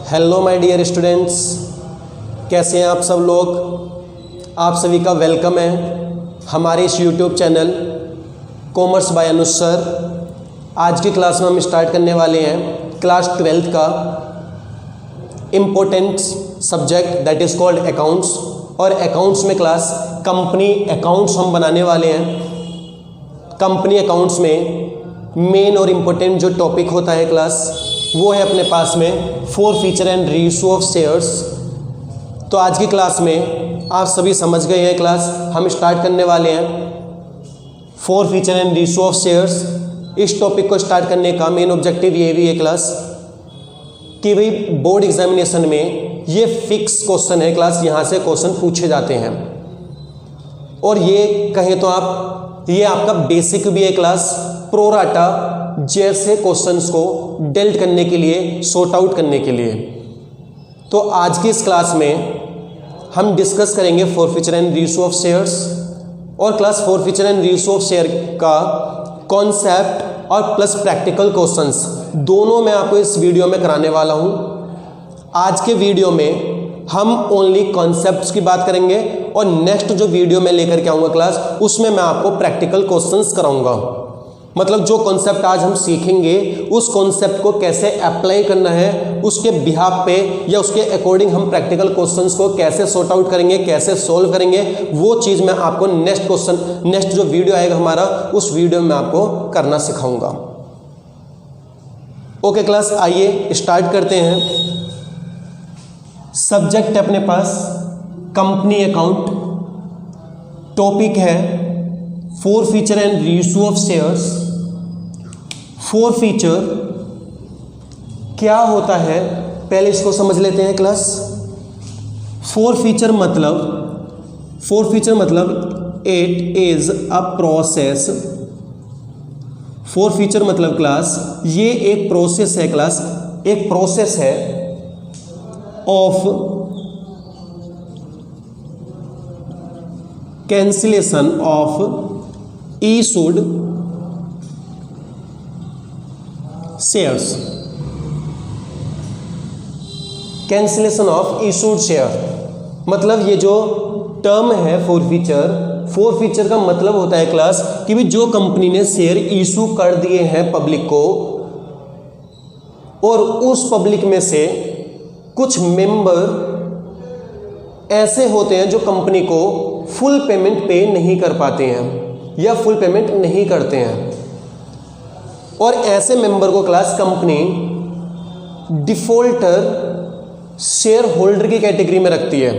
Hello my dear students, कैसे हैं आप सब लोग। आप सभी का वेलकम है हमारे इस YouTube channel commerce by Anuj sir. आज की क्लास में हम स्टार्ट करने वाले हैं क्लास 12th का important subject that is called accounts. और अकाउंट्स में क्लास कंपनी अकाउंट्स हम बनाने वाले हैं। कंपनी अकाउंट्स में मेन और इम्पोर्टेंट जो टॉपिक होता है क्लास वो है अपने पास में four feature and reissue of shares. तो आज की क्लास में आप सभी समझ गए हैं क्लास हम स्टार्ट करने वाले हैं four feature and reissue of shares. इस टॉपिक को स्टार्ट करने का मेन ऑब्जेक्टिव ये भी है क्लास कि भाई बोर्ड एग्जामिनेशन में ये फिक्स क्वेश्चन है क्लास, यहाँ से क्वेश्चन पूछे जाते हैं। और ये कहें तो आप ये आपका बेसिक भी है क्लास, प्रोराटा जैसे क्वेश्चंस को डेल्ट करने के लिए, सॉर्ट आउट करने के लिए। तो आज की इस क्लास में हम डिस्कस करेंगे forfeiture and reissue of shares. और class forfeiture and reissue of share का कॉन्सेप्ट और प्लस प्रैक्टिकल क्वेश्चंस दोनों मैं आपको इस वीडियो में कराने वाला हूं। आज के वीडियो में हम ओनली कॉन्सेप्ट्स की बात करेंगे और नेक्स्ट जो वीडियो में लेकर के आऊँगा क्लास उसमें मैं आपको प्रैक्टिकल क्वेश्चंस कराऊंगा। मतलब जो कॉन्सेप्ट आज हम सीखेंगे उस कॉन्सेप्ट को कैसे अप्लाई करना है, उसके बिहाफ पे या उसके अकॉर्डिंग हम प्रैक्टिकल क्वेश्चंस को कैसे सॉर्ट आउट करेंगे, कैसे सोल्व करेंगे, वो चीज़ मैं आपको नेक्स्ट जो वीडियो आएगा हमारा उस वीडियो में आपको करना सिखाऊंगा। ओके क्लास, आइए स्टार्ट करते हैं। सब्जेक्ट है अपने पास कंपनी अकाउंट, टॉपिक है four feature and reissue of shares. Four feature क्या होता है पहले इसको समझ लेते हैं क्लास। फोर फीचर मतलब it is a process. Four feature मतलब क्लास ये एक प्रोसेस है क्लास, एक प्रोसेस है of cancellation of issued shares. Cancellation of issued share मतलब ये जो टर्म है फोर फीचर का मतलब होता है क्लास कि भी जो कंपनी ने शेयर इशू कर दिए हैं पब्लिक को और उस पब्लिक में से कुछ मेंबर ऐसे होते हैं जो कंपनी को फुल पेमेंट पे नहीं कर पाते हैं या फुल पेमेंट नहीं करते हैं। और ऐसे मेंबर को class company defaulter share holder की कैटेगरी में रखती है।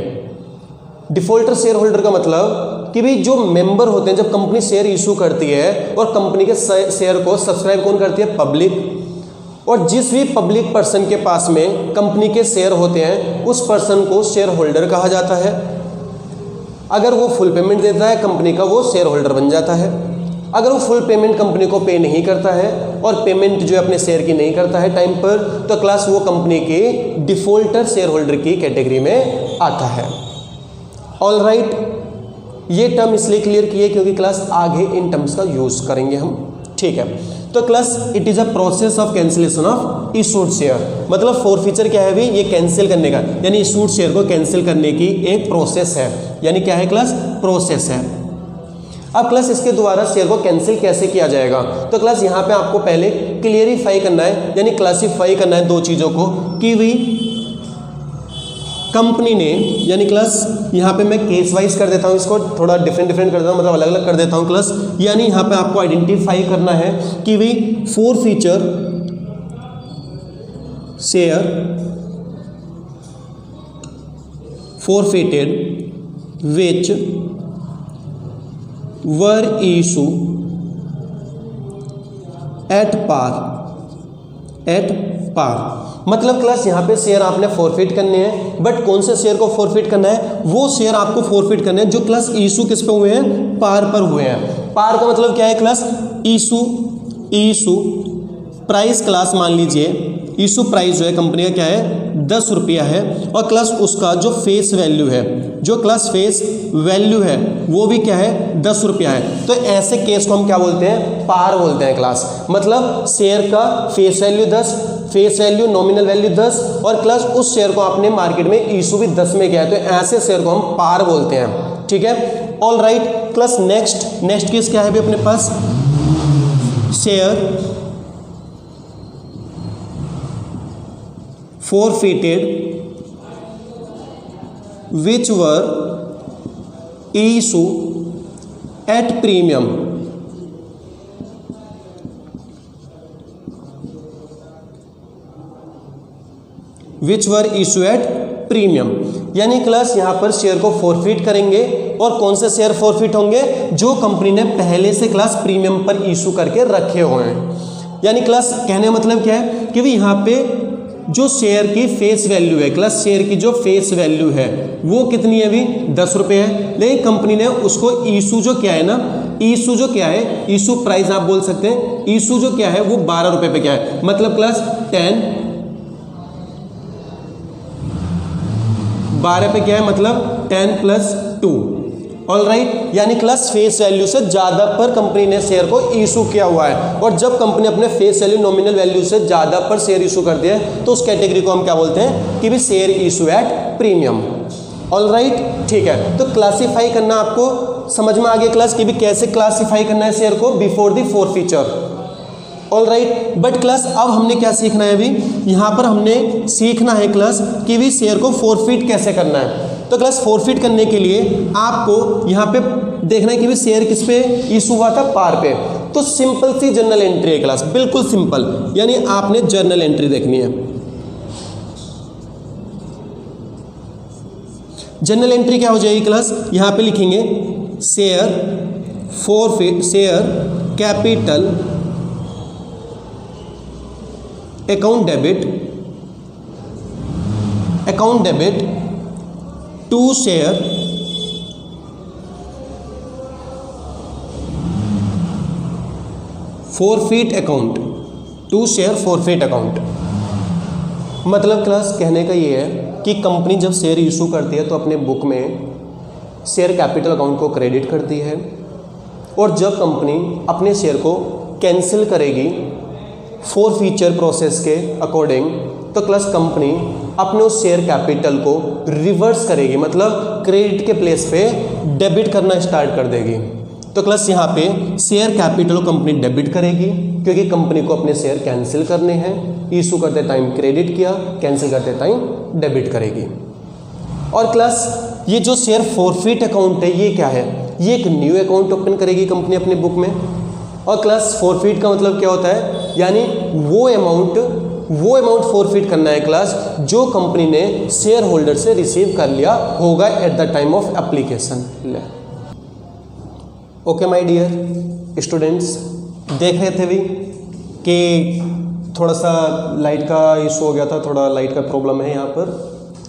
डिफॉल्टर शेयर होल्डर का मतलब कि भाई जो मेंबर होते हैं, जब कंपनी शेयर इशू करती है और कंपनी के शेयर को सब्सक्राइब कौन करती है? पब्लिक। और जिस भी पब्लिक पर्सन के पास में कंपनी के शेयर होते हैं उस पर्सन को शेयर होल्डर कहा जाता है। अगर वो फुल पेमेंट देता है कंपनी का, वो शेयर होल्डर बन जाता है। अगर वो फुल पेमेंट कंपनी को पे नहीं करता है और पेमेंट जो है अपने शेयर की नहीं करता है टाइम पर, तो क्लास वो कंपनी के डिफॉल्टर शेयर होल्डर की कैटेगरी में आता है। ऑल राइट, ये टर्म इसलिए क्लियर किए क्योंकि क्लास आगे इन टर्म्स का यूज करेंगे हम, ठीक है। तो class it is a process of cancellation of issued share. मतलब फोर फीचर क्या है भी? ये कैंसिल करने का, यानी इशूड शेयर को कैंसिल करने की एक प्रोसेस है। यानी क्या है क्लास? प्रोसेस है। अब क्लास इसके द्वारा शेयर को कैंसिल कैसे किया जाएगा? तो क्लास यहाँ पे आपको पहले क्लियरिफाई करना है, यानी क्लासिफाई करना है दो चीज़ों को कि भी कंपनी ने, यानी क्लास यहाँ पे मैं केस वाइज कर देता हूँ, इसको थोड़ा डिफरेंट कर देता हूँ, मतलब अलग अलग कर देता हूँ क्लास। यानी यहाँ पे आपको आइडेंटिफाई करना है कि भी four feature share forfeited which were issued at par। मतलब क्लास यहाँ पे शेयर आपने फॉरफिट करने हैं, बट कौन से शेयर को फॉरफिट करना है? वो शेयर आपको फॉरफिट करने हैं जो क्लास इशू किस पे हुए हैं? पार पर हुए हैं। पार का मतलब क्या है क्लास? इशू प्राइस क्लास मान लीजिए, इशू प्राइस जो है कंपनी का क्या है? 10 रुपया है। और क्लास उसका जो फेस वैल्यू है, जो क्लास फेस वैल्यू है वो भी क्या है? 10 रुपया है। तो ऐसे केस को हम क्या बोलते हैं? पार बोलते हैं क्लास। मतलब शेयर का face value 10 face value nominal value 10 और क्लास उस शेयर को आपने मार्केट में इशू भी 10 में किया है, तो ऐसे शेयर को हम पार बोलते हैं। ठीक है, all right class. Next case क्या है भी अपने पास, share forfeited which were issued at premium। which were issued at premium, यानी क्लास यहाँ पर शेयर को फॉरफिट करेंगे और कौन से शेयर फॉरफिट होंगे, जो कंपनी ने पहले से क्लास प्रीमियम पर इशू करके रखे हुए हैं। यानी क्लास कहने का मतलब क्या है कि भाई यहाँ पे जो शेयर की फेस वैल्यू है, क्लास शेयर की जो फेस वैल्यू है वो कितनी है अभी 10 रुपये है, लेकिन कंपनी ने उसको इशू जो क्या है ना, इशू जो क्या है, इशू प्राइस आप बोल सकते हैं, इशू जो क्या है वो 12 रुपये पे क्या है, मतलब क्लास 12 पे क्या है, मतलब 10 + 2। ऑल राइट, यानी क्लास फेस वैल्यू से ज़्यादा पर कंपनी ने शेयर को इशू किया हुआ है, और जब कंपनी अपने फेस वैल्यू नॉमिनल वैल्यू से ज़्यादा पर शेयर इशू करती है तो उस कैटेगरी को हम क्या बोलते हैं कि भी share issue at premium. All right, ठीक है, तो क्लासीफाई करना आपको समझ में आ गया क्लास कि भी कैसे क्लासीफाई करना है शेयर को before the forfeiture. All right, but class अब हमने क्या सीखना है अभी, यहाँ पर हमने सीखना है क्लास कि भी शेयर को फॉरफिट कैसे करना है। तो क्लास फॉरफिट करने के लिए आपको यहाँ पे देखना है कि भी शेयर किस पे इशू हुआ था, पार पे। तो सिंपल सी जर्नल एंट्री है क्लास, बिल्कुल सिंपल, यानी आपने जर्नल एंट्री देखनी है। जर्नल एंट्री क्या हो जाएगी क्लास, यहाँ पे लिखेंगे share forfeit, share capital account debit to share forfeit account, to share forfeit account. मतलब क्लास कहने का ये है कि कंपनी जब शेयर इशू करती है तो अपने बुक में शेयर कैपिटल अकाउंट को क्रेडिट करती है, और जब कंपनी अपने शेयर को कैंसिल करेगी फॉरफीचर प्रोसेस के अकॉर्डिंग, तो क्लास कंपनी अपने उस शेयर कैपिटल को रिवर्स करेगी, मतलब क्रेडिट के प्लेस पे डेबिट करना स्टार्ट कर देगी। तो क्लास यहाँ पे शेयर कैपिटल कंपनी डेबिट करेगी, क्योंकि कंपनी को अपने शेयर कैंसिल करने हैं, इशू करते टाइम क्रेडिट किया, कैंसिल करते टाइम डेबिट करेगी। और क्लास ये जो शेयर फॉरफिट अकाउंट है ये क्या है, ये एक न्यू अकाउंट ओपन करेगी कंपनी अपने बुक में। और क्लास फॉरफिट का मतलब क्या होता है, यानी वो अमाउंट फॉरफिट करना है क्लास जो कंपनी ने शेयर होल्डर से रिसीव कर लिया होगा at the time of application. Okay my dear students, देख रहे थे भी कि थोड़ा सा लाइट का इशू हो गया था, थोड़ा लाइट का प्रॉब्लम है यहाँ पर,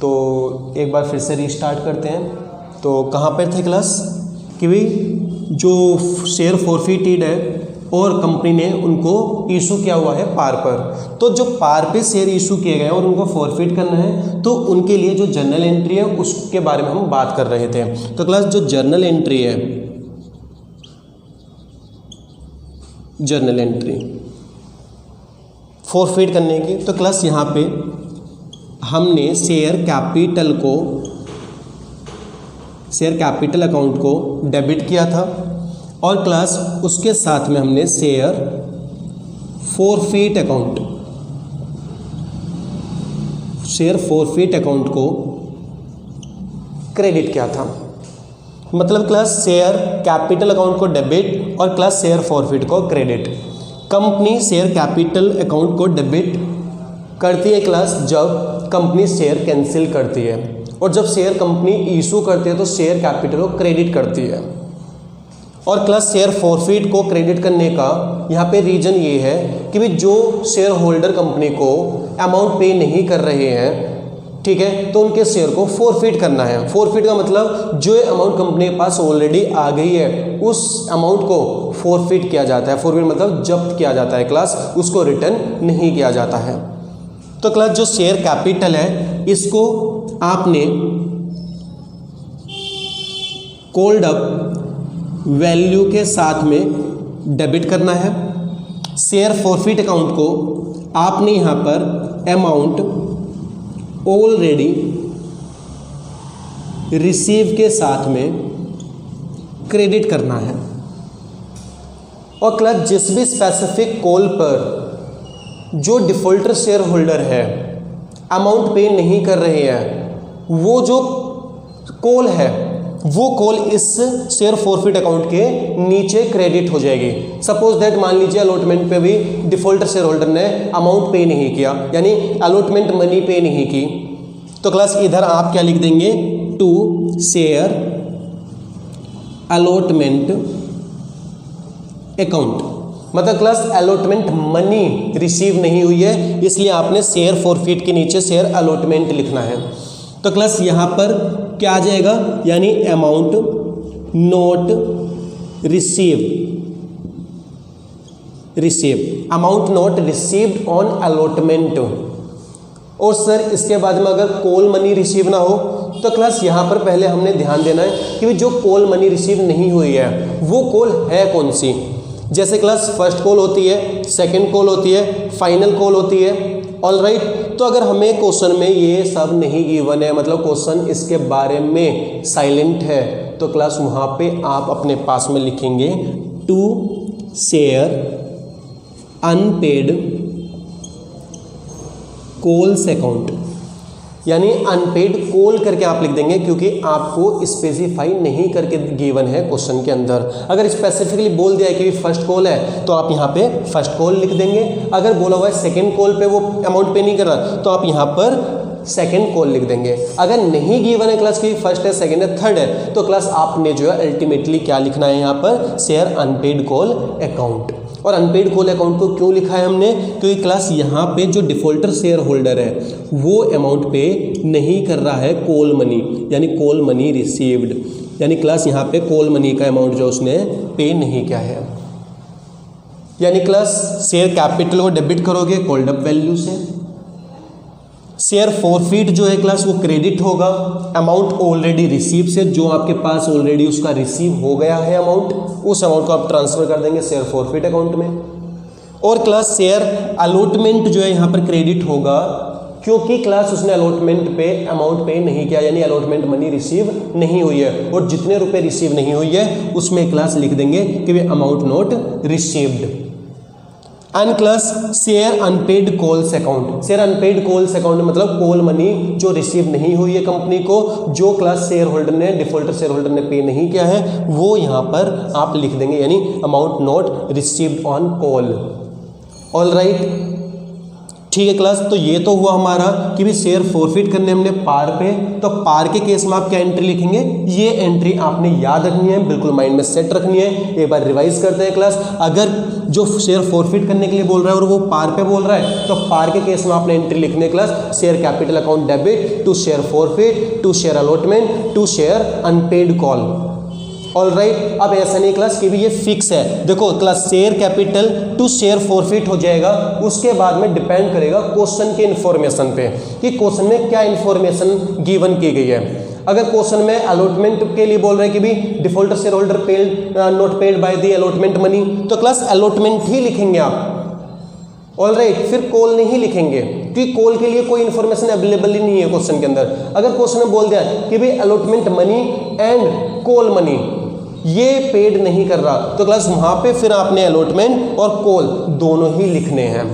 तो एक बार फिर से रीस्टार्ट करते हैं। तो कहाँ पर थे क्लास कि भाई जो शेयर फॉरफिटेड है और कंपनी ने उनको इशू किया हुआ है पार पर, तो जो पार पे शेयर इशू किए गए और उनको फॉरफिट करना है तो उनके लिए जो जर्नल एंट्री है उसके बारे में हम बात कर रहे थे। तो क्लास जो जर्नल एंट्री है, जर्नल एंट्री फॉरफिट करने की, तो क्लास यहाँ पे हमने शेयर कैपिटल अकाउंट को डेबिट किया था, और क्लास उसके साथ में हमने शेयर फॉरफिट अकाउंट को क्रेडिट किया था। मतलब क्लास शेयर कैपिटल अकाउंट को डेबिट और क्लास शेयर फॉरफिट को credit. Company share capital account को डेबिट करती है क्लास जब कंपनी शेयर कैंसिल करती है, और जब शेयर कंपनी इशू करती है तो शेयर कैपिटल को क्रेडिट करती है। और क्लास शेयर फॉरफिट को क्रेडिट करने का यहाँ पे रीज़न ये है कि भाई जो शेयर होल्डर कंपनी को अमाउंट पे नहीं कर रहे हैं, ठीक है, तो उनके शेयर को फॉरफिट करना है। फॉरफिट का मतलब जो अमाउंट कंपनी के पास ऑलरेडी आ गई है उस अमाउंट को फॉरफिट किया जाता है। फॉरफिट मतलब जब्त किया जाता है क्लास, उसको रिटर्न नहीं किया जाता है। तो क्लास जो शेयर कैपिटल है इसको आपने कॉल्ड अप वैल्यू के साथ में डेबिट करना है, शेयर फॉरफिट अकाउंट को आपने यहाँ पर अमाउंट ऑलरेडी रिसीव के साथ में क्रेडिट करना है। और क्लास जिस भी स्पेसिफिक कॉल पर जो डिफॉल्टर शेयर होल्डर है अमाउंट पे नहीं कर रहे हैं, वो जो कॉल है वो कॉल इस शेयर फॉरफिट अकाउंट के नीचे क्रेडिट हो जाएगी। सपोज दैट मान लीजिए अलॉटमेंट पे भी डिफॉल्टर शेयर होल्डर ने अमाउंट पे नहीं किया, यानी अलॉटमेंट मनी पे नहीं की, तो क्लास इधर आप क्या लिख देंगे, टू शेयर अलॉटमेंट अकाउंट। मतलब क्लास अलॉटमेंट मनी रिसीव नहीं हुई है, इसलिए आपने शेयर फॉरफिट के नीचे शेयर अलॉटमेंट लिखना है। तो क्लास यहाँ पर क्या आ जाएगा, यानी amount not receive amount not received on allotment. और सर इसके बाद में अगर कॉल मनी रिसीव ना हो, तो क्लास यहाँ पर पहले हमने ध्यान देना है कि जो कॉल मनी रिसीव नहीं हुई है वो कॉल है कौन सी। जैसे क्लास फर्स्ट कॉल होती है, सेकंड कॉल होती है, फाइनल कॉल होती है। ऑल राइट, तो अगर हमें क्वेश्चन में ये सब नहीं गिवन है, मतलब क्वेश्चन इसके बारे में साइलेंट है, तो क्लास वहाँ पे आप अपने पास में लिखेंगे to share unpaid calls account, यानी अनपेड कॉल करके आप लिख देंगे, क्योंकि आपको स्पेसिफाई नहीं करके गिवन है क्वेश्चन के अंदर। अगर स्पेसिफिकली बोल दिया है कि फर्स्ट कॉल है, तो आप यहाँ पे फर्स्ट कॉल लिख देंगे। अगर बोला हुआ है सेकंड कॉल पे वो अमाउंट पे नहीं कर रहा, तो आप यहाँ पर सेकंड कॉल लिख देंगे। अगर नहीं गिवन है क्लास की फर्स्ट है, सेकंड है, थर्ड है, तो क्लास आपने जो है अल्टीमेटली क्या लिखना है यहाँ पर, शेयर अनपेड कॉल अकाउंट। और अनपेड कॉल अकाउंट को क्यों लिखा है हमने, क्योंकि क्लास यहाँ पे जो डिफॉल्टर शेयर होल्डर है वो अमाउंट पे नहीं कर रहा है कॉल मनी, यानी कॉल मनी रिसीव्ड, यानी क्लास यहाँ पे कॉल मनी का अमाउंट जो उसने पे नहीं किया है। यानी क्लास शेयर कैपिटल को डेबिट करोगे कॉल्ड अप वैल्यू से, शेयर फॉरफिट जो है क्लास वो क्रेडिट होगा अमाउंट ऑलरेडी रिसीव से, जो आपके पास ऑलरेडी उसका रिसीव हो गया है अमाउंट, उस अमाउंट को आप ट्रांसफर कर देंगे शेयर फॉरफिट अकाउंट में। और क्लास शेयर अलॉटमेंट जो है यहाँ पर क्रेडिट होगा, क्योंकि क्लास उसने अलॉटमेंट पे अमाउंट पे नहीं किया, यानी अलॉटमेंट मनी रिसीव नहीं हुई है। और जितने रुपए रिसीव नहीं हुई है उसमें क्लास लिख देंगे कि वे amount not received. And class share unpaid calls account, share unpaid calls account मतलब कॉल मनी जो रिसीव नहीं हुई है कंपनी को, जो क्लास शेयर होल्डर ने डिफॉल्टर शेयर होल्डर ने पे नहीं किया है, वो यहाँ पर आप लिख देंगे, यानी amount not received on call. All right, ठीक है क्लास। तो ये तो हुआ हमारा कि भी शेयर फॉरफिट करने हमने पार पे, तो पार के केस में आप क्या एंट्री लिखेंगे, ये एंट्री आपने याद रखनी है, बिल्कुल माइंड में सेट रखनी है। एक बार रिवाइज करते हैं क्लास। अगर जो शेयर फॉरफिट करने के लिए बोल रहा है और वो पार पे बोल रहा है, तो पार के केस में आपने एंट्री लिखनी है class, share capital account debit to share forfeit to share allotment to share unpaid call. All right, अब ऐसा नहीं क्लास कि भी ये फिक्स है। देखो class share capital to share forfeit हो जाएगा, उसके बाद में डिपेंड करेगा क्वेश्चन के इन्फॉर्मेशन पे कि क्वेश्चन में क्या इन्फॉर्मेशन गिवन की गई है। अगर क्वेश्चन में अलॉटमेंट के लिए बोल रहे हैं कि भी defaulter share holder paid not paid by the allotment money, तो क्लास अलॉटमेंट ही लिखेंगे आप। ऑल राइट, फिर कॉल नहीं लिखेंगे, क्योंकि कॉल के लिए कोई इन्फॉर्मेशन अवेलेबल ही नहीं है क्वेश्चन के अंदर। अगर क्वेश्चन में बोल दिया कि भी allotment money and call money ये पेड नहीं कर रहा, तो क्लास वहां पे फिर आपने अलॉटमेंट और कॉल दोनों ही लिखने हैं।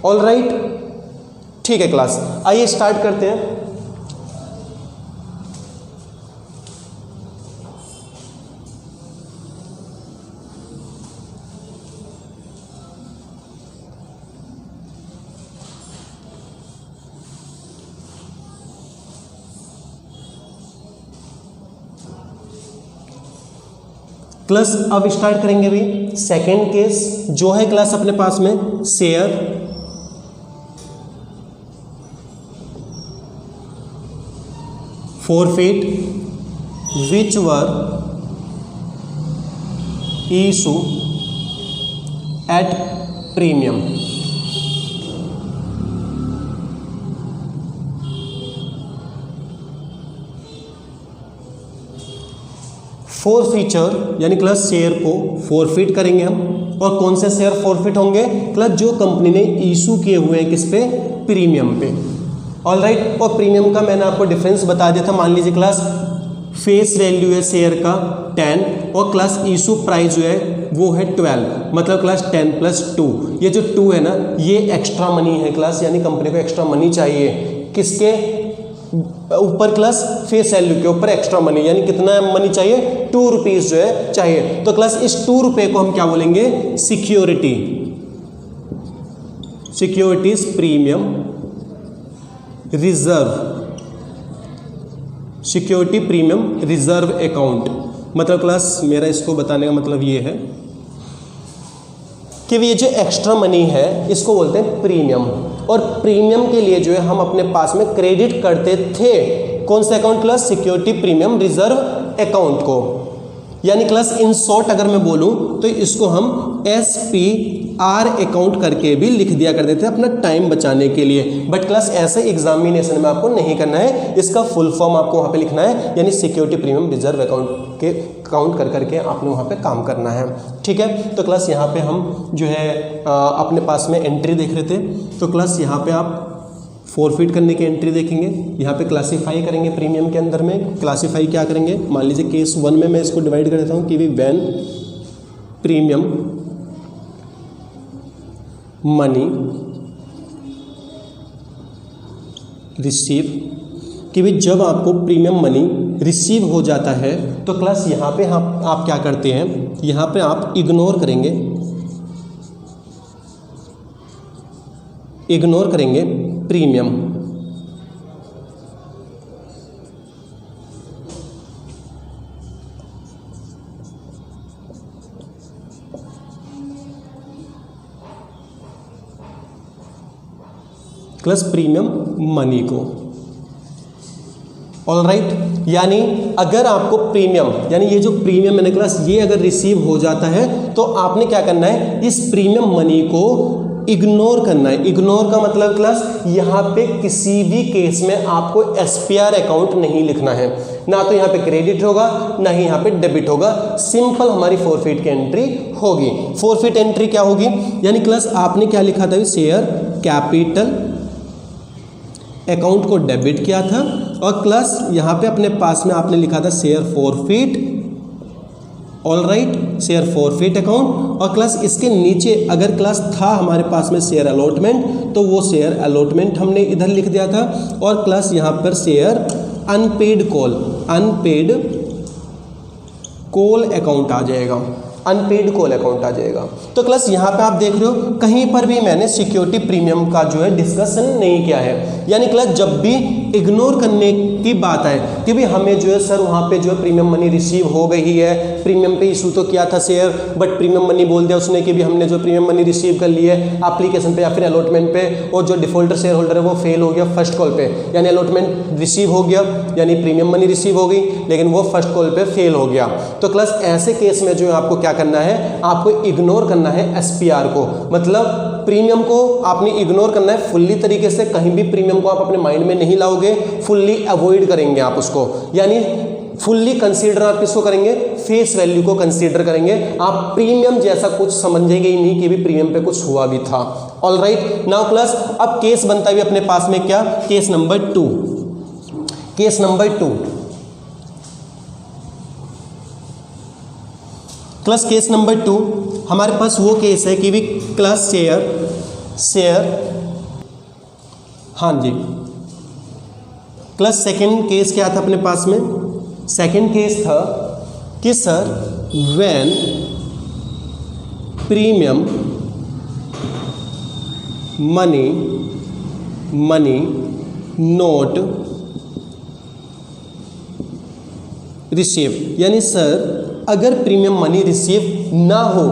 ऑल राइट, ठीक है क्लास, आइए स्टार्ट करते हैं। क्लास अब स्टार्ट करेंगे भी सेकेंड केस जो है क्लास अपने पास में, share forfeit which were issue at premium. Forfeiture यानी क्लास शेयर को फॉरफिट करेंगे हम और कौन से शेयर फॉरफिट होंगे? क्लास जो कंपनी ने इशू किए हुए हैं किस पे? प्रीमियम पे। ऑलराइट, और प्रीमियम का मैंने आपको डिफरेंस बता दिया था। मान लीजिए क्लास फेस वैल्यू है शेयर का 10 और क्लास इशू प्राइस जो है वो है 12, मतलब क्लास 10 + 2। ये जो 2 है ना, ये एक्स्ट्रा मनी है क्लास, यानी कंपनी को एक्स्ट्रा मनी चाहिए किसके ऊपर? क्लास फेस वैल्यू के ऊपर एक्स्ट्रा मनी, यानी कितना मनी चाहिए? 2 रुपीज जो है चाहिए। तो क्लास इस 2 रुपये को हम क्या बोलेंगे? Security, securities premium reserve, security premium reserve account. मतलब क्लास मेरा इसको बताने का मतलब ये है कि ये जो एक्स्ट्रा मनी है इसको बोलते हैं प्रीमियम, और प्रीमियम के लिए जो है हम अपने पास में क्रेडिट करते थे कौन सा account? Class security premium reserve account को। यानी क्लास इन शॉर्ट अगर मैं बोलूं तो इसको हम SPR अकाउंट करके भी लिख दिया करते थे अपना टाइम बचाने के लिए। बट क्लास ऐसे एग्जामिनेशन में आपको नहीं करना है, इसका फुल फॉर्म आपको वहाँ पे लिखना है, यानी सिक्योरिटी प्रीमियम रिजर्व अकाउंट के काउंट कर करके आपने वहाँ पे काम करना है। ठीक है, तो क्लास यहाँ पे हम जो है अपने पास में एंट्री देख रहे थे, तो क्लास यहाँ पे आप फॉरफिट करने की एंट्री देखेंगे। यहाँ पे क्लासीफाई करेंगे प्रीमियम के अंदर में। क्लासीफाई क्या करेंगे? मान लीजिए केस 1 में मैं इसको डिवाइड कर देता हूँ कि भी व्हेन प्रीमियम मनी रिसीव, कि भी जब आपको प्रीमियम मनी रिसीव हो जाता है तो क्लास यहाँ पे आप क्या करते हैं? यहाँ पे आप इग्नोर करेंगे, इग्नोर करेंगे प्रीमियम। प्लस प्रीमियम मनी को। ऑलराइट, यानी अगर आपको प्रीमियम, यानी ये जो प्रीमियम मैंने क्लास ये अगर रिसीव हो जाता है तो आपने क्या करना है? इस प्रीमियम मनी को इग्नोर करना है। इग्नोर का मतलब क्लास यहाँ पे किसी भी केस में आपको SPR अकाउंट नहीं लिखना है, ना तो यहाँ पे क्रेडिट होगा ना ही यहाँ पे डेबिट होगा। सिंपल हमारी फॉरफिट की एंट्री होगी। फॉरफिट एंट्री क्या होगी? यानी क्लास आपने क्या लिखा था? शेयर कैपिटल अकाउंट को डेबिट किया था और क्लास यहाँ पे अपने पास में आपने लिखा था share forfeit. Alright, share forfeit account, और क्लास इसके नीचे अगर क्लास था हमारे पास में शेयर अलॉटमेंट तो वो शेयर अलॉटमेंट हमने इधर लिख दिया था, और क्लास यहाँ पर share unpaid call, unpaid call account आ जाएगा, अनपेड कॉल अकाउंट आ जाएगा। तो क्लास यहाँ पे आप देख रहे हो कहीं पर भी मैंने सिक्योरिटी प्रीमियम का जो है डिस्कशन नहीं किया है। यानी क्लास जब भी इग्नोर करने की बात आए कि भी हमें जो है सर वहाँ पे जो है प्रीमियम मनी रिसीव हो गई है, प्रीमियम पे इशू तो किया था शेयर बट प्रीमियम मनी बोल दिया उसने कि भी हमने जो प्रीमियम मनी रिसीव कर लिया है एप्लीकेशन पे या फिर अलॉटमेंट पे, और जो डिफॉल्टर शेयर होल्डर है वो फेल हो गया फर्स्ट कॉल पे, यानी अलॉटमेंट रिसीव हो गया यानी प्रीमियम मनी रिसीव हो गई लेकिन वो फर्स्ट कॉल पे फेल हो गया। तो क्लास ऐसे केस में जो है आपको क्या करना है? आपको इग्नोर करना है SPR को, मतलब प्रीमियम को आपने इग्नोर करना है फुल्ली तरीके से। कहीं भी प्रीमियम को आप अपने माइंड में नहीं लाओगे, फुल्ली अवॉइड करेंगे आप उसको, यानी फुल्ली कंसीडर आप किसको करेंगे? फेस वैल्यू को कंसीडर करेंगे। आप प्रीमियम जैसा कुछ समझेंगे ही नहीं कि भी प्रीमियम पे कुछ हुआ भी था। ऑलराइट, नाउ क्लास अब केस बनता है अपने पास में क्या? Case number 2। Case number 2 class, case number 2 हमारे पास वो केस है कि भी क्लास शेयर हाँ जी, क्लास सेकंड केस क्या था अपने पास में? सेकंड केस था कि sir when premium money note receive, यानी सर अगर प्रीमियम मनी रिसीव ना हो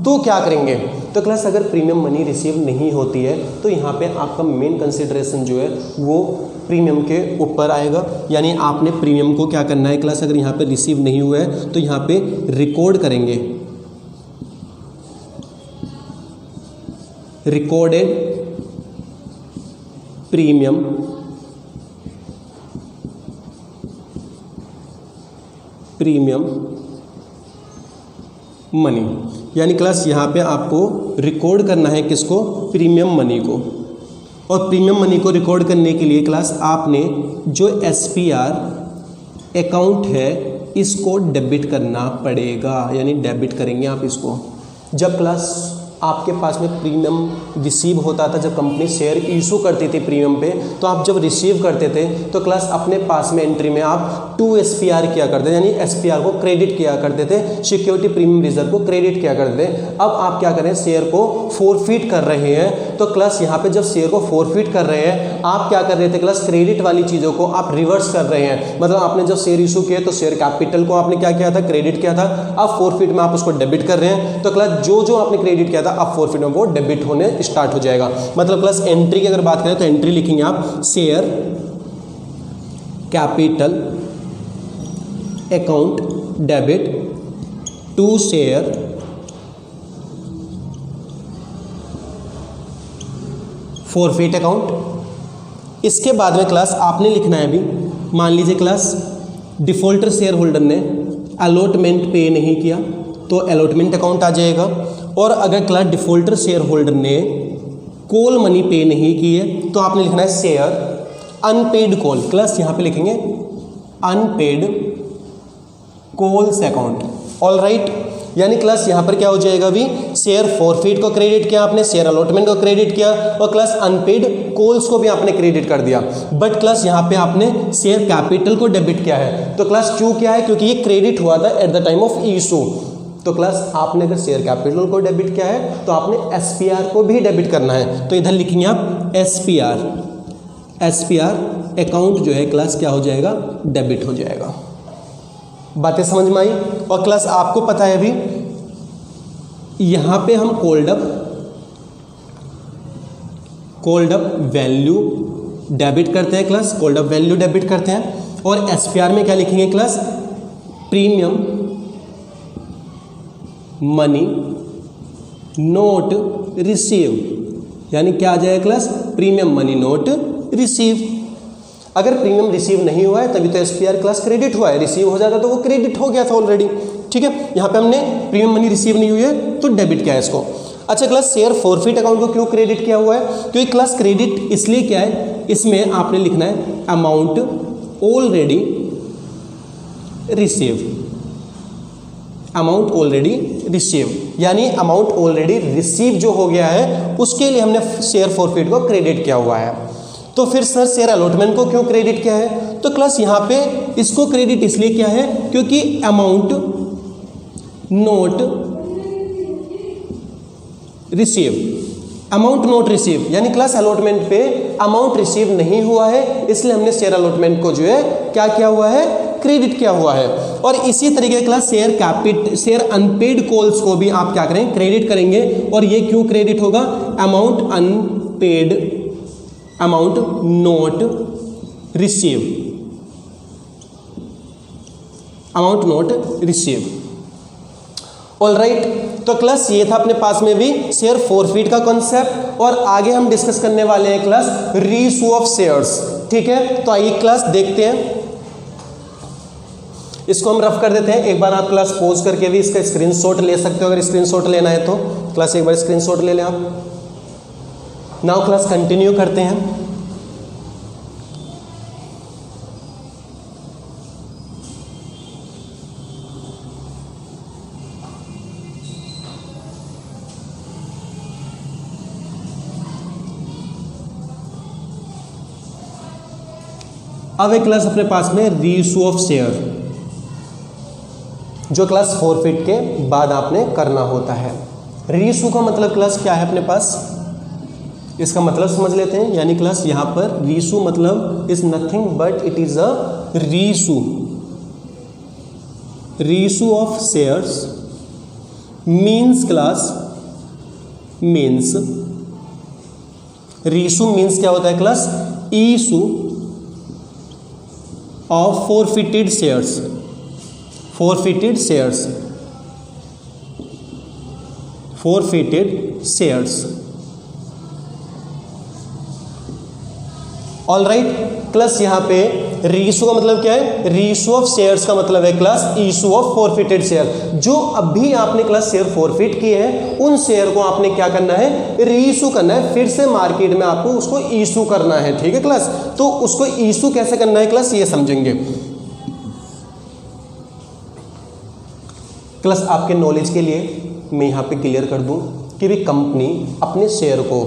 तो क्या करेंगे? तो क्लास अगर प्रीमियम मनी रिसीव नहीं होती है तो यहाँ पे आपका मेन कंसिडरेशन जो है वो प्रीमियम के ऊपर आएगा। यानी आपने प्रीमियम को क्या करना है क्लास? अगर यहाँ पे रिसीव नहीं हुआ है तो यहाँ पे रिकॉर्ड करेंगे, रिकॉर्डेड प्रीमियम मनी, यानी क्लास यहाँ पे आपको रिकॉर्ड करना है किसको, प्रीमियम मनी को। और प्रीमियम मनी को रिकॉर्ड करने के लिए क्लास आपने जो SPR अकाउंट है इसको डेबिट करना पड़ेगा, यानी डेबिट करेंगे आप इसको। जब क्लास आपके पास में प्रीमियम रिसीव होता था, जब कंपनी शेयर इशू करती थी प्रीमियम पे, तो आप जब रिसीव करते थे तो क्लास अपने पास में एंट्री में आप 2 SPR किया करते थे, यानी SPR को क्रेडिट किया करते थे, सिक्योरिटी प्रीमियम रिजर्व को क्रेडिट किया करते थे। अब आप क्या करें, शेयर को फोरफीट कर रहे हैं, तो क्लास यहाँ पे जब शेयर को फोरफीट कर रहे हैं, आप क्या कर रहे थे क्लास, क्रेडिट वाली चीज़ों को आप रिवर्स कर रहे हैं। मतलब आपने जब शेयर इशू किए तो शेयर कैपिटल को आपने क्या किया था, क्रेडिट किया था, अब फोरफीट में आप उसको डेबिट कर रहे हैं। तो क्लास जो जो आपने क्रेडिट किया था अब फोरफीट में वो डेबिट होने स्टार्ट हो जाएगा। मतलब क्लास एंट्री की अगर बात करें तो एंट्री लिखेंगे आप share capital account debit to share forfeit account. इसके बाद में क्लास आपने लिखना है अभी, मान लीजिए क्लास डिफॉल्टर शेयर होल्डर ने अलॉटमेंट पे नहीं किया तो अलॉटमेंट अकाउंट आ जाएगा। और अगर क्लास डिफॉल्टर शेयर होल्डर ने कॉल मनी पे नहीं की है तो आपने लिखना है शेयर अनपेड कॉल। क्लास यहाँ पे लिखेंगे unpaid calls account. All right, यानी क्लास यहाँ पर क्या हो जाएगा अभी, शेयर फॉरफीट को क्रेडिट किया आपने, शेयर अलॉटमेंट को क्रेडिट किया और क्लास अनपेड कॉल्स को भी आपने क्रेडिट कर दिया। बट क्लास यहाँ पे आपने शेयर कैपिटल को डेबिट किया है। तो क्लास क्यों किया है, क्योंकि ये क्रेडिट हुआ था eight the time of issue. तो क्लास आपने अगर शेयर कैपिटल को डेबिट किया है तो आपने SPR को भी डेबिट करना है। तो इधर लिखेंगे आप SPR अकाउंट जो है क्लास क्या हो जाएगा, डेबिट हो जाएगा। बातें समझ में आई। और क्लास आपको पता है अभी यहाँ पे हम कॉल्ड अप वैल्यू डेबिट करते हैं class, called up value debit करते हैं। और SPR में क्या लिखेंगे class, premium money note receive, यानी क्या आ जाएगा class, premium money note receive. अगर प्रीमियम रिसीव नहीं हुआ है तभी तो SPR क्लास क्रेडिट हुआ है, रिसीव हो जाता तो वो क्रेडिट हो गया था ऑलरेडी। ठीक है, यहाँ पे हमने प्रीमियम मनी रिसीव नहीं हुई है तो डेबिट किया है इसको। अच्छा क्लास शेयर फॉरफीट अकाउंट को क्यों क्रेडिट किया हुआ है, क्योंकि क्लास क्रेडिट इसलिए क्या है, इसमें आपने लिखना है amount already receive, amount already receive, यानी अमाउंट ऑलरेडी रिसीव जो हो गया है उसके लिए हमने शेयर फॉरफीट को क्रेडिट किया हुआ है। तो फिर सर शेयर अलॉटमेंट को क्यों क्रेडिट किया है, तो क्लास यहाँ पे इसको क्रेडिट इसलिए किया है क्योंकि amount not receive, amount not receive, यानी क्लास अलॉटमेंट पे अमाउंट रिसीव नहीं हुआ है, इसलिए हमने शेयर अलॉटमेंट को जो है क्या किया हुआ है, क्रेडिट किया हुआ है। और इसी तरीके से क्लास शेयर अनपेड कॉल्स को भी आप क्या करें, क्रेडिट करेंगे। और ये क्यों क्रेडिट होगा, amount unpaid, amount not receive, amount not receive. All right, तो क्लास ये था अपने पास में भी शेयर फॉरफीट का कॉन्सेप्ट। और आगे हम डिस्कस करने वाले हैं क्लास रीइशू ऑफ शेयर्स। ठीक है, तो आइए क्लास देखते हैं, इसको हम रफ कर देते हैं। एक बार आप क्लास पॉज करके भी इसका स्क्रीनशॉट ले सकते हो, अगर स्क्रीनशॉट लेना है तो क्लास एक बार स्क्रीनशॉट ले लें आप। नाउ क्लास कंटिन्यू करते हैं। अब एक क्लास अपने पास में रीइशू ऑफ शेयर, जो क्लास फॉरफीट के बाद आपने करना होता है। रीइशू का मतलब क्लास क्या है अपने पास, इसका मतलब समझ लेते हैं। यानी क्लास यहाँ पर रीइशू मतलब is nothing but it is a reissue of shares means class, means reissue means क्या होता है class, issue of forfeited shares, forfeited shares, forfeited shares। All right, plus यहाँ पे रीइशू का मतलब क्या है? रीइशू ऑफ शेयर्स का मतलब है class issue of forfeited share. जो अभी आपने क्लास शेयर फॉरफिट किए हैं उन शेयर को आपने क्या करना है? रीइशू करना है, फिर से मार्केट में आपको उसको इशू करना है। ठीक है क्लास, तो उसको इशू कैसे करना है क्लास ये समझेंगे। क्लास आपके नॉलेज के लिए मैं यहाँ पे क्लियर कर दूं कि भी कंपनी अपने शेयर को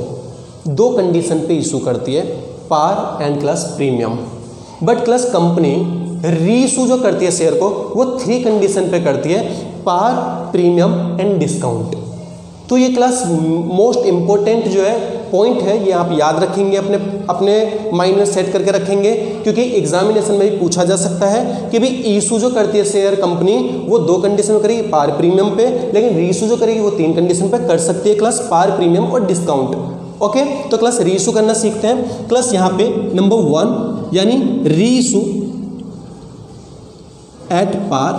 दो कंडीशन पे इशू करती है, par and class premium. But class company reissue जो करती है शेयर को वो 3 कंडीशन पे करती है, पार, प्रीमियम एंड डिस्काउंट। तो ये क्लास मोस्ट इंपॉर्टेंट जो है पॉइंट है, ये आप याद रखेंगे, अपने माइंड में सेट करके रखेंगे, क्योंकि एग्जामिनेशन में भी पूछा जा सकता है कि भी इशू जो करती है शेयर कंपनी वो 2 कंडीशन में करेगी, पार प्रीमियम पे, लेकिन रीइशू जो करेगी वो 3 कंडीशन पे कर सकती है क्लास, पार, प्रीमियम और डिस्काउंट। ओके, तो क्लास रीइशू करना सीखते हैं। क्लास यहाँ पे नंबर 1 यानी रीइशू एट पार,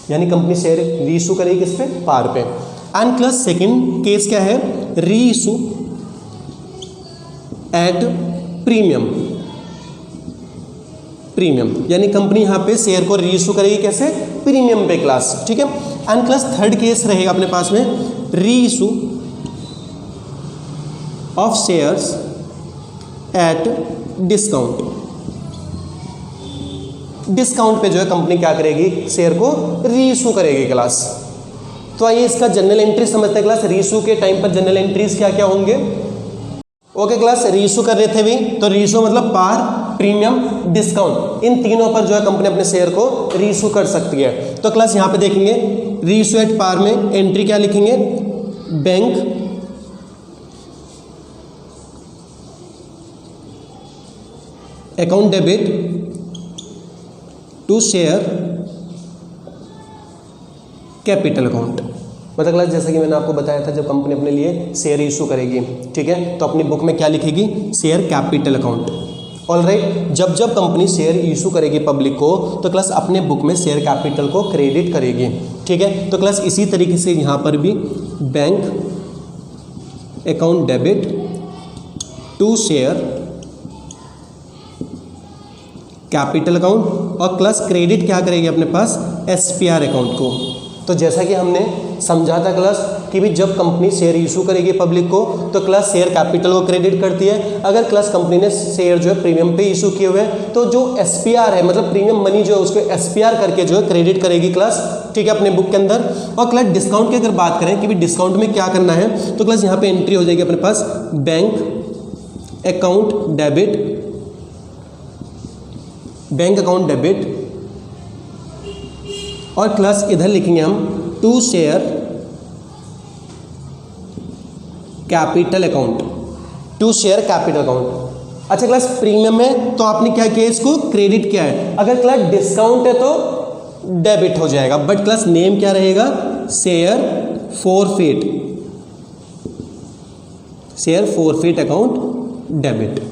यानी कंपनी शेयर रीइशू करेगी किस पे? पार पे। एंड क्लास सेकंड केस क्या है? रीइशू एट प्रीमियम, प्रीमियम यानी कंपनी यहां पे शेयर को रीइशू करेगी कैसे? प्रीमियम पे क्लास। ठीक है। एंड क्लास थर्ड केस रहेगा अपने पास में reissue of shares at discount. Discount पे जो है कंपनी क्या करेगी? शेयर को रीइशू करेगी क्लास। तो आइए इसका जनरल एंट्री समझते हैं क्लास। रीइशू के टाइम पर जनरल एंट्रीज क्या क्या होंगे? ओके क्लास, रीइशू कर रहे थे भी, तो रीइशू मतलब पार, प्रीमियम, डिस्काउंट, इन तीनों पर जो है कंपनी अपने शेयर को रीइशू कर सकती है। तो क्लास यहाँ पे देखेंगे रीइशू एट पार में एंट्री क्या लिखेंगे? Bank account debit to share capital account. मतलब क्लास जैसा कि मैंने आपको बताया था जब कंपनी अपने लिए शेयर इशू करेगी, ठीक है, तो अपनी बुक में क्या लिखेगी? Share capital account. ऑलराइट, जब जब कंपनी शेयर इशू करेगी पब्लिक को तो क्लास अपने बुक में शेयर कैपिटल को क्रेडिट करेगी। ठीक है, तो क्लास इसी तरीके से यहाँ पर भी bank account debit to share capital account, और क्लास क्रेडिट क्या करेगी अपने पास? एसपीआर अकाउंट को। तो जैसा कि हमने समझा था क्लास कि भी जब कंपनी शेयर इशू करेगी पब्लिक को तो क्लास शेयर कैपिटल को क्रेडिट करती है। अगर क्लास कंपनी ने शेयर जो है प्रीमियम पे इशू किए हुए हैं तो जो एसपीआर है मतलब प्रीमियम मनी जो है उसको एसपीआर करके जो है क्रेडिट करेगी क्लास। ठीक है, अपने बुक के अंदर। और क्लास डिस्काउंट की अगर बात करें कि भी डिस्काउंट में क्या करना है तो क्लास यहाँ पे एंट्री हो जाएगी अपने पास bank account debit, bank account debit, और क्लास इधर लिखेंगे हम to share capital account, to share capital account. अच्छा क्लास प्रीमियम में तो आपने क्या किया? इसको क्रेडिट किया है। अगर क्लास डिस्काउंट है तो डेबिट हो जाएगा, बट क्लास नेम क्या रहेगा? Share forfeit, share forfeit account debit.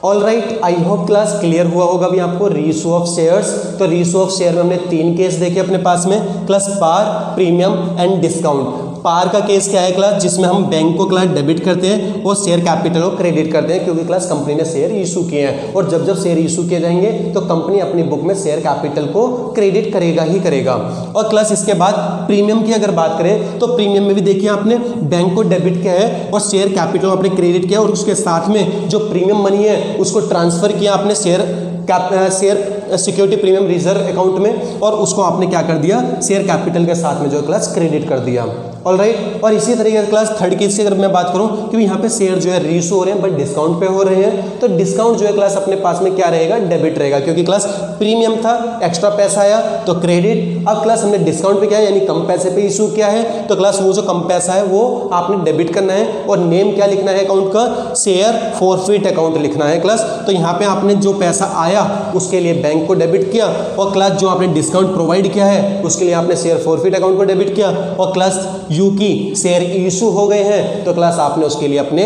All right, I hope class clear हुआ होगा अभी आपको रीइशू ऑफ शेयर्स। तो रीइशू ऑफ शेयर में हमने 3 केस देखे अपने पास में class, par, premium and discount. Par का केस क्या है क्लास? जिसमें हम बैंक को क्लास डेबिट करते हैं और शेयर कैपिटल को क्रेडिट करते हैं, क्योंकि क्लास कंपनी ने शेयर इशू किए हैं, और जब जब शेयर इशू किए जाएंगे तो कंपनी अपनी बुक में शेयर कैपिटल को क्रेडिट करेगा ही करेगा। और क्लास इसके बाद प्रीमियम की अगर बात करें तो प्रीमियम में भी देखिए आपने बैंक को डेबिट किया है और शेयर कैपिटल आपने क्रेडिट किया, और उसके साथ में जो प्रीमियम मनी है उसको ट्रांसफर किया आपने share security premium reserve account में, और उसको आपने क्या कर दिया? शेयर कैपिटल के साथ में जो क्लास क्रेडिट कर दिया। ऑलराइट, और इसी तरीके से क्लास थर्ड केस की अगर मैं बात करूं कि यहाँ पे शेयर जो है रीइशू हो रहे हैं बट डिस्काउंट पे हो रहे हैं, तो डिस्काउंट जो है क्लास अपने पास में क्या रहेगा? डेबिट रहेगा, क्योंकि क्लास प्रीमियम था, एक्स्ट्रा पैसा आया तो क्रेडिट। अब क्लास हमने डिस्काउंट पे किया यानी कम पैसे पे इशू किया है, तो क्लास वो जो कम पैसा है वो आपने डेबिट करना है, और नेम क्या लिखना है अकाउंट का? शेयर फॉरफिट अकाउंट लिखना है क्लास। तो यहाँ पे आपने जो पैसा आया उसके लिए बैंक को डेबिट किया, और क्लास जो आपने डिस्काउंट प्रोवाइड किया है उसके लिए आपने शेयर फॉरफिट अकाउंट को डेबिट किया, और क्लास यू की शेयर इशू हो गए हैं तो क्लास आपने उसके लिए अपने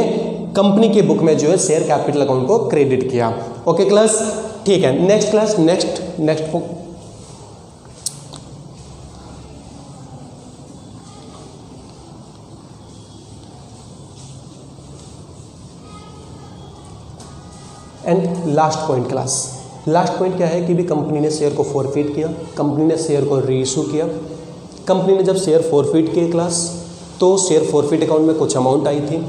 कंपनी के बुक में जो है शेयर कैपिटल अकाउंट को क्रेडिट किया। ओके क्लास, ठीक है। Next class, next and last point class, last point क्या है कि भी कंपनी ने शेयर को फॉरफिट किया, कंपनी ने शेयर को रीइशू किया। कंपनी ने जब शेयर फॉरफिट किए क्लास तो शेयर फॉरफिट अकाउंट में कुछ अमाउंट आई थी।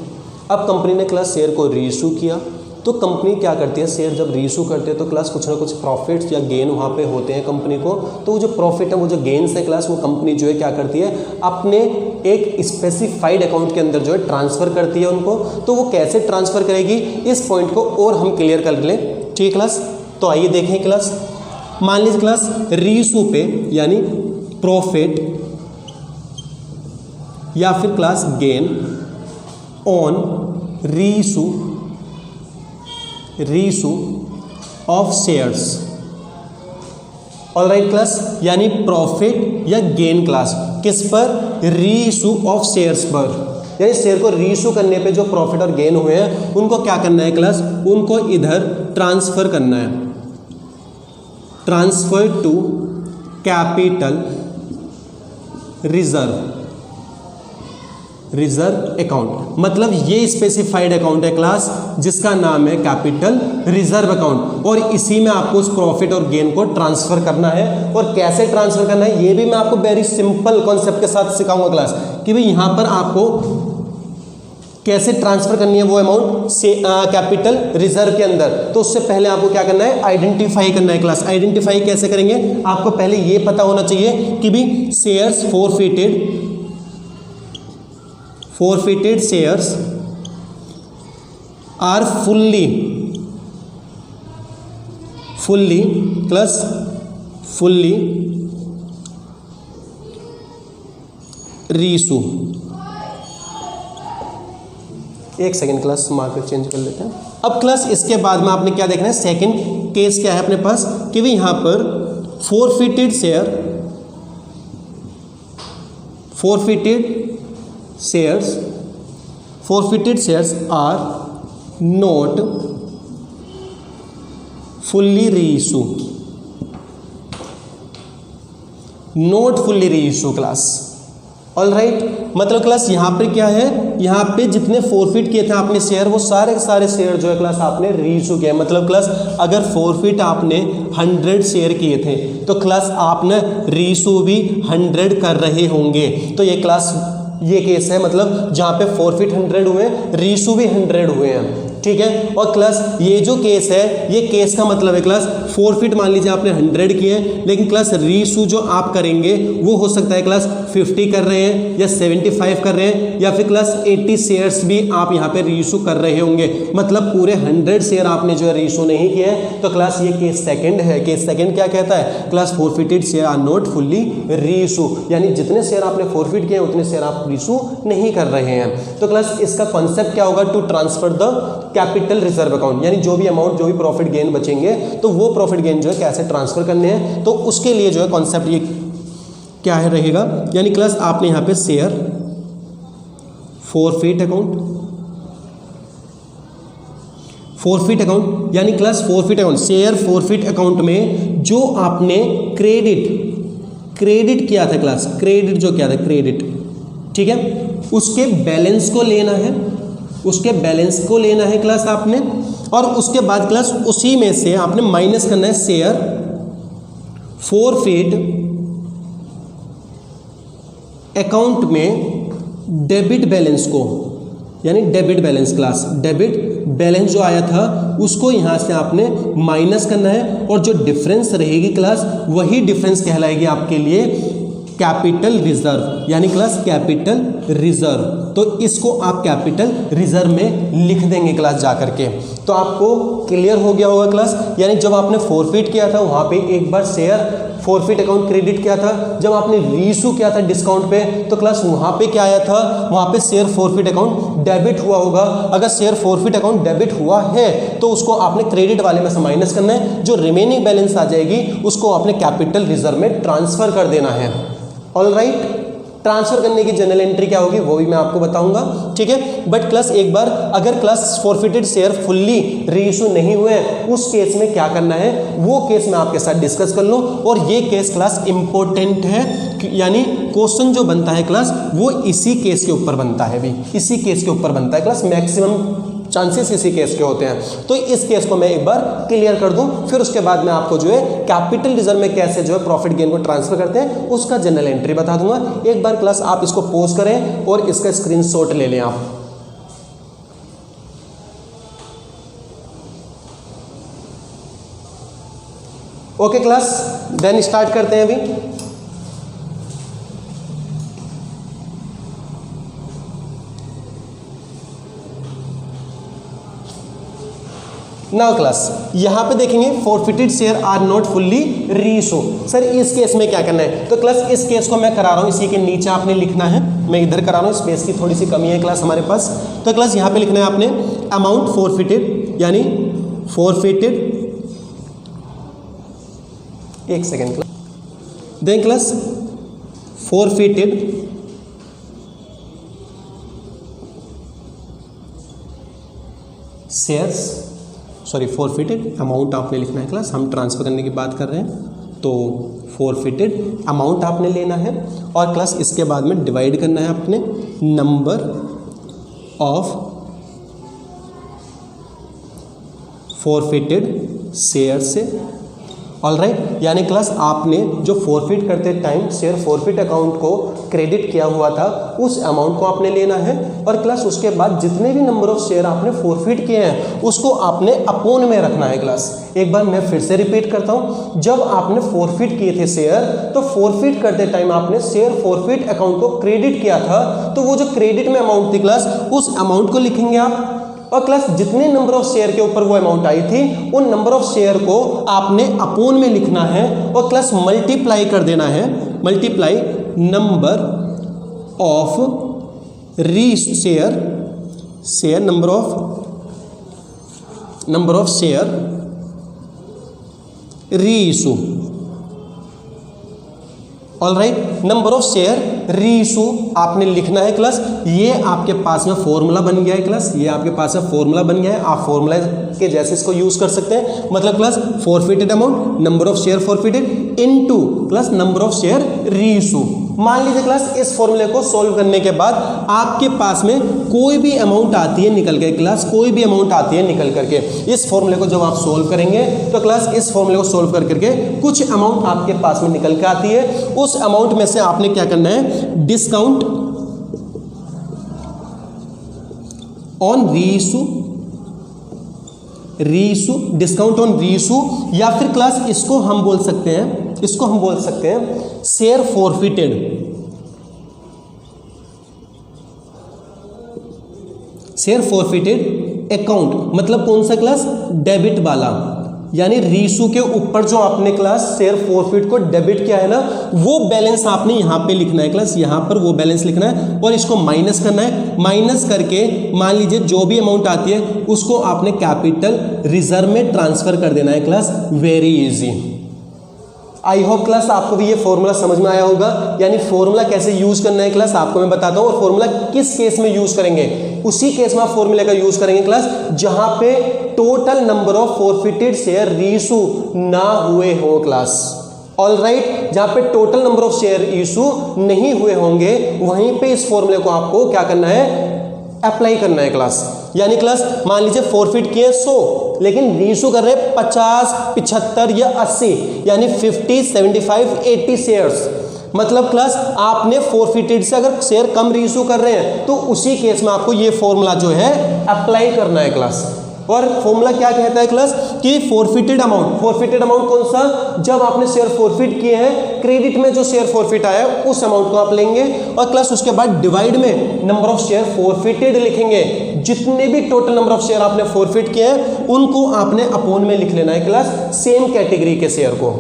अब कंपनी ने क्लास शेयर को रीइशू किया तो कंपनी क्या करती है, शेयर जब रीइशू करते हैं तो क्लास कुछ ना कुछ प्रॉफिट्स या गेन वहाँ पे होते हैं कंपनी को। तो वो जो प्रॉफिट है, वो जो गेन्स है क्लास, वो कंपनी जो है क्या करती है, अपने एक स्पेसिफाइड अकाउंट के अंदर जो है ट्रांसफ़र करती है उनको। तो वो कैसे ट्रांसफ़र करेगी, इस पॉइंट को और हम क्लियर कर लें, ठीक है क्लास। तो आइए देखें क्लास, मान लीजिए क्लास रीइशू पे यानी प्रॉफिट या फिर class gain on reissue of shares, alright class, यानी प्रॉफिट या गेन क्लास किस पर, रीइशू ऑफ शेयर्स पर, यानी शेयर को रीइशू करने पे जो प्रॉफिट और गेन हुए हैं उनको क्या करना है क्लास, उनको इधर ट्रांसफर करना है, transfer to capital reserve account. मतलब ये स्पेसिफाइड अकाउंट है क्लास जिसका नाम है कैपिटल रिजर्व अकाउंट, और इसी में आपको उस प्रॉफिट और गेन को ट्रांसफर करना है। और कैसे ट्रांसफर करना है ये भी मैं आपको वेरी सिंपल कॉन्सेप्ट के साथ सिखाऊंगा क्लास, कि भाई यहाँ पर आपको कैसे ट्रांसफर करनी है वो अमाउंट से कैपिटल रिजर्व के अंदर। तो उससे पहले आपको क्या करना है, आइडेंटिफाई करना है क्लास। आइडेंटिफाई कैसे करेंगे, आपको पहले ये पता होना चाहिए कि भी shares forfeited shares are fully reissue। एक सेकेंड क्लास, मार्कर चेंज कर लेते हैं। अब क्लास इसके बाद में आपने क्या देखना है, सेकंड केस क्या है अपने पास, कि भी यहाँ पर forfeited shares are not fully reissue class, all right. मतलब क्लास यहाँ पर क्या है, यहाँ पे जितने फॉरफिट किए थे आपने शेयर, वो सारे के सारे शेयर जो है क्लास आपने रीइशू किया। मतलब क्लास अगर फॉरफिट आपने 100 शेयर किए थे तो क्लास आपने रीइशू भी 100 कर रहे होंगे। तो ये क्लास ये केस है, मतलब जहाँ पे फॉरफिट 100 हुए, रीइशू भी 100 हुए हैं, ठीक है। और क्लास ये जो केस है, ये केस का मतलब है क्लास फॉरफिट मान लीजिए आपने 100 किए, लेकिन क्लास रीइशू जो आप करेंगे वो हो सकता है क्लास 50 कर रहे हैं या 75 कर रहे हैं, या फिर क्लास 80 शेयर्स भी आप यहाँ पे रीइशू कर रहे होंगे। मतलब पूरे 100 शेयर आपने जो है रीइशू नहीं किए हैं। तो क्लास ये केस सेकंड है। केस सेकंड क्या कहता है, class forfeited share are not fully reissue, यानी जितने शेयर आपने फॉरफिट किए उतने शेयर आप रीइशू नहीं कर रहे हैं। तो क्लास इसका कॉन्सेप्ट क्या होगा, to transfer the capital reserve account, यानी जो भी अमाउंट, जो भी प्रॉफिट गेन बचेंगे तो वो प्रॉफिट गेन जो है कैसे ट्रांसफर करने हैं। तो उसके लिए जो है कॉन्सेप्ट ये क्या है रहेगा, यानी क्लास आपने यहाँ पे शेयर फॉरफिट अकाउंट यानी class forfeit account, share forfeit account में जो आपने क्रेडिट किया था क्लास, क्रेडिट जो किया था क्रेडिट, ठीक है, उसके बैलेंस को लेना है क्लास आपने। और उसके बाद क्लास उसी में से आपने माइनस करना है शेयर फॉरफिट अकाउंट में डेबिट बैलेंस को, यानी debit balance class, debit balance जो आया था उसको यहाँ से आपने माइनस करना है, और जो डिफरेंस रहेगी क्लास वही डिफरेंस कहलाएगी आपके लिए कैपिटल रिजर्व, यानी क्लास कैपिटल रिजर्व। तो इसको आप कैपिटल रिजर्व में लिख देंगे क्लास जा करके। तो आपको क्लियर हो गया होगा क्लास, यानी जब आपने फॉरफिट किया था वहाँ पे एक बार शेयर फॉरफिट अकाउंट क्रेडिट किया था, जब आपने रीइशू किया था डिस्काउंट पे तो क्लास वहाँ पे क्या आया था, वहाँ पे शेयर फॉरफिट अकाउंट डेबिट हुआ होगा। अगर शेयर फॉरफिट अकाउंट डेबिट हुआ है तो उसको आपने क्रेडिट वाले में से माइनस करना है, जो रिमेनिंग बैलेंस आ जाएगी उसको आपने कैपिटल रिजर्व में ट्रांसफर कर देना है। ऑल राइट, ट्रांसफर करने की जनरल एंट्री क्या होगी वो भी मैं आपको बताऊंगा, ठीक है। बट क्लास एक बार अगर class forfeited share fully reissue नहीं हुए उस केस में क्या करना है वो केस मैं आपके साथ डिस्कस कर लूँ। और ये केस क्लास इंपॉर्टेंट है, यानी क्वेश्चन जो बनता है क्लास वो इसी केस के ऊपर बनता है, भी इसी केस के ऊपर बनता है क्लास। मैक्सिमम चांसेस इसी केस के होते हैं। तो इस केस को मैं एक बार क्लियर कर दूं, फिर उसके बाद मैं आपको जो है कैपिटल रिजर्व में कैसे जो है प्रॉफिट गेन को ट्रांसफर करते हैं उसका जनरल एंट्री बता दूंगा। एक बार क्लास आप इसको पॉज करें और इसका स्क्रीनशॉट ले लें आप। ओके क्लास, देन स्टार्ट करते हैं अभी। नाउ क्लास यहाँ पे देखेंगे forfeited share are not fully reissue. Sir इस केस में क्या करना है? तो क्लास इस केस को मैं करा रहा हूँ, इसी के नीचे आपने लिखना है, मैं इधर करा रहा हूँ, स्पेस की थोड़ी सी कमी है क्लास हमारे पास। तो क्लास यहाँ पे लिखना है आपने अमाउंट फॉरफिटेड, यानी फॉरफिटेड, एक second class, then class forfeited shares, sorry forfeited amount आपने लिखना है क्लास, हम ट्रांसफर करने की बात कर रहे हैं तो फॉरफिटेड अमाउंट आपने लेना है और क्लास इसके बाद में डिवाइड करना है अपने नंबर ऑफ फॉरफिटेड शेयर से। ऑलराइट, यानी क्लास आपने जो फॉरफिट करते टाइम शेयर फॉरफिट अकाउंट को क्रेडिट किया हुआ था उस अमाउंट को आपने लेना है और क्लास उसके बाद जितने भी नंबर ऑफ शेयर आपने फॉरफिट किए हैं उसको आपने अपोन में रखना है क्लास। एक बार मैं फिर से रिपीट करता हूं, जब आपने फॉरफिट किए थे शेयर तो फॉरफिट करते टाइम आपने शेयर फॉरफिट अकाउंट को क्रेडिट किया था, तो वो जो क्रेडिट में अमाउंट थी क्लास उस अमाउंट को लिखेंगे आप और क्लास जितने नंबर ऑफ शेयर के ऊपर वो अमाउंट आई थी उन नंबर ऑफ शेयर को आपने अपोन में लिखना है और क्लास मल्टीप्लाई कर देना है, multiply number of re share, share number of share reissue. Alright, number of share reissue आपने लिखना है क्लास। ये आपके पास में फॉर्मूला बन गया है क्लास, ये आपके पास में फॉर्मूला बन गया है, आप फॉर्मूला के जैसे इसको यूज कर सकते हैं। मतलब class forfeited amount number of share forfeited into plus number of share री इशू। मान लीजिए क्लास इस फॉर्मूले को सॉल्व करने के बाद आपके पास में कोई भी अमाउंट आती है निकल के क्लास, कोई भी अमाउंट आती है निकल करके, इस फॉर्मूले को जब आप सॉल्व करेंगे तो क्लास इस फॉर्मूले को सॉल्व कर करके कुछ अमाउंट आपके पास में निकल के आती है, उस अमाउंट में से आपने क्या करना है, discount on reissue, discount on reissue, या फिर क्लास इसको हम बोल सकते हैं share forfeited, share forfeited account. मतलब कौन सा क्लास, डेबिट वाला, यानी रीइशू के ऊपर जो आपने क्लास शेयर फॉरफिट को डेबिट किया है ना, वो बैलेंस आपने यहाँ पे लिखना है क्लास, यहाँ पर वो बैलेंस लिखना है और इसको माइनस करना है। माइनस करके मान लीजिए जो भी अमाउंट आती है उसको आपने कैपिटल रिजर्व में ट्रांसफर कर देना है क्लास। Very easy. आई होप क्लास आपको भी ये फॉर्मूला समझ में आया होगा, यानी फॉर्मूला कैसे यूज करना है क्लास आपको मैं बताता हूँ, और फॉर्मूला किस केस में यूज करेंगे, उसी केस में आप फॉर्मूले का यूज करेंगे क्लास जहां पे total number of forfeited share reissue ना हुए हो क्लास। ऑलराइट, जहां पे total number of share issue नहीं हुए होंगे वहीं पे इस फॉर्मूले को आपको क्या करना है, अप्लाई करना है क्लास। यानी क्लास मान लीजिए फॉरफिट किए 100 लेकिन रीइशू कर रहे हैं 50, 75 या 80, यानी 50, 75, 80 शेयर्स। मतलब क्लास आपने फॉरफिटेड से अगर शेयर कम रीइशू कर रहे हैं तो उसी केस में आपको ये फॉर्मूला जो है अप्लाई करना है क्लास। और फॉर्मूला क्या कहता है क्लास कि फॉरफिटेड अमाउंट कौन सा, जब आपने शेयर फॉरफिट किए हैं क्रेडिट में जो शेयर फॉरफिट आया है उस अमाउंट को आप लेंगे और क्लास उसके बाद डिवाइड में नंबर ऑफ शेयर फॉरफिटेड लिखेंगे। जितने भी टोटल नंबर ऑफ शेयर आपने फॉरफिट किए हैं उनको आपने अपोन में लिख लेना है क्लास, सेम कैटेगरी के शेयर को।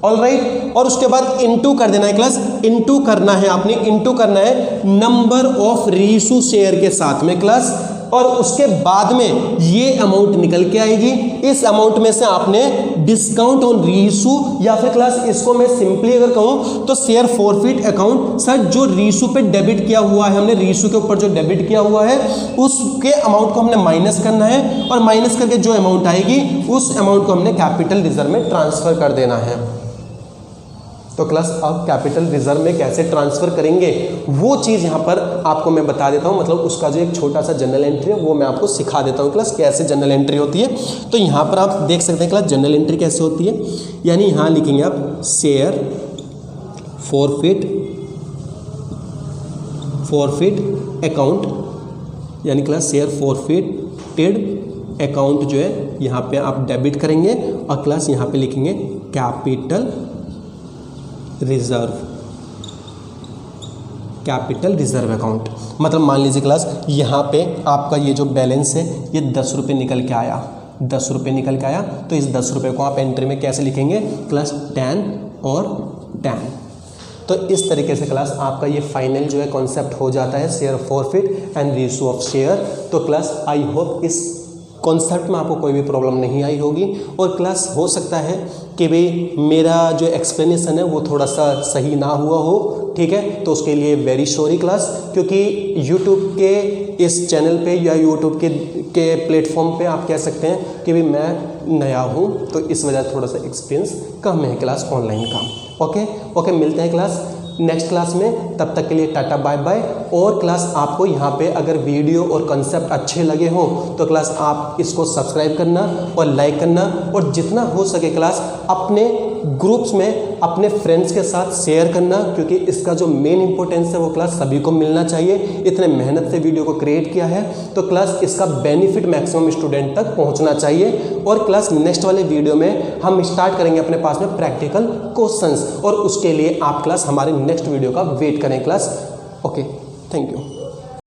ऑलराइट, और उसके बाद इनटू कर देना है क्लास, इनटू करना है आपने, इनटू करना है नंबर ऑफ रीइशू शेयर के साथ में क्लास, और उसके बाद में ये अमाउंट निकल के आएगी। इस अमाउंट में से आपने डिस्काउंट ऑन रीइशू, या फिर क्लास इसको मैं सिंपली अगर कहूं तो शेयर फॉरफिट अकाउंट, सर जो रीइशू पे डेबिट किया हुआ है हमने, रीइशू के ऊपर जो डेबिट किया हुआ है उसके अमाउंट को हमने माइनस करना है और माइनस करके जो अमाउंट आएगी उस अमाउंट को हमने कैपिटल रिजर्व में ट्रांसफर कर देना है। तो क्लास अब कैपिटल रिजर्व में कैसे ट्रांसफर करेंगे वो चीज़ यहाँ पर आपको मैं बता देता हूँ, मतलब उसका जो एक छोटा सा जनरल एंट्री है वो मैं आपको सिखा देता हूँ क्लास कैसे जनरल एंट्री होती है। तो यहाँ पर आप देख सकते हैं क्लास जनरल एंट्री कैसे होती है, यानी यहाँ लिखेंगे आप शेयर फॉरफिट अकाउंट, यानी क्लास शेयर फॉरफिटेड अकाउंट जो है यहाँ पे आप डेबिट करेंगे और क्लास यहाँ पे लिखेंगे कैपिटल रिजर्व अकाउंट। मतलब मान लीजिए क्लास यहाँ पे आपका ये जो बैलेंस है ये 10 रुपये निकल के आया, 10 रुपये निकल के आया, तो इस 10 रुपये को आप एंट्री में कैसे लिखेंगे क्लास 10 और 10। तो इस तरीके से क्लास आपका ये फाइनल जो है कॉन्सेप्ट हो जाता है share forfeit and reissue of share. तो क्लास आई होप इस कॉन्सेप्ट में आपको कोई भी प्रॉब्लम नहीं आई होगी, और क्लास हो सकता है कि भाई मेरा जो एक्सप्लेनेशन है वो थोड़ा सा सही ना हुआ हो, ठीक है, तो उसके लिए वेरी सॉरी क्लास, क्योंकि यूट्यूब के इस चैनल पे या यूट्यूब के प्लेटफॉर्म पे आप कह सकते हैं कि भाई मैं नया हूँ, तो इस वजह से थोड़ा सा एक्सपीरियंस कम है क्लास ऑनलाइन का। ओके, मिलते हैं क्लास नेक्स्ट क्लास में, तब तक के लिए टाटा बाय बाय। और क्लास आपको यहाँ पे अगर वीडियो और कंसेप्ट अच्छे लगे हों तो क्लास आप इसको सब्सक्राइब करना और लाइक करना, और जितना हो सके क्लास अपने ग्रुप्स में अपने फ्रेंड्स के साथ शेयर करना, क्योंकि इसका जो मेन इंपॉर्टेंस है वो क्लास सभी को मिलना चाहिए। इतने मेहनत से वीडियो को क्रिएट किया है तो क्लास इसका बेनिफिट मैक्सिमम स्टूडेंट तक पहुँचना चाहिए। और क्लास नेक्स्ट वाले वीडियो में हम स्टार्ट करेंगे अपने पास में प्रैक्टिकल क्वेश्चंस, और उसके लिए आप क्लास हमारे नेक्स्ट वीडियो का वेट करें क्लास। Okay, thank you.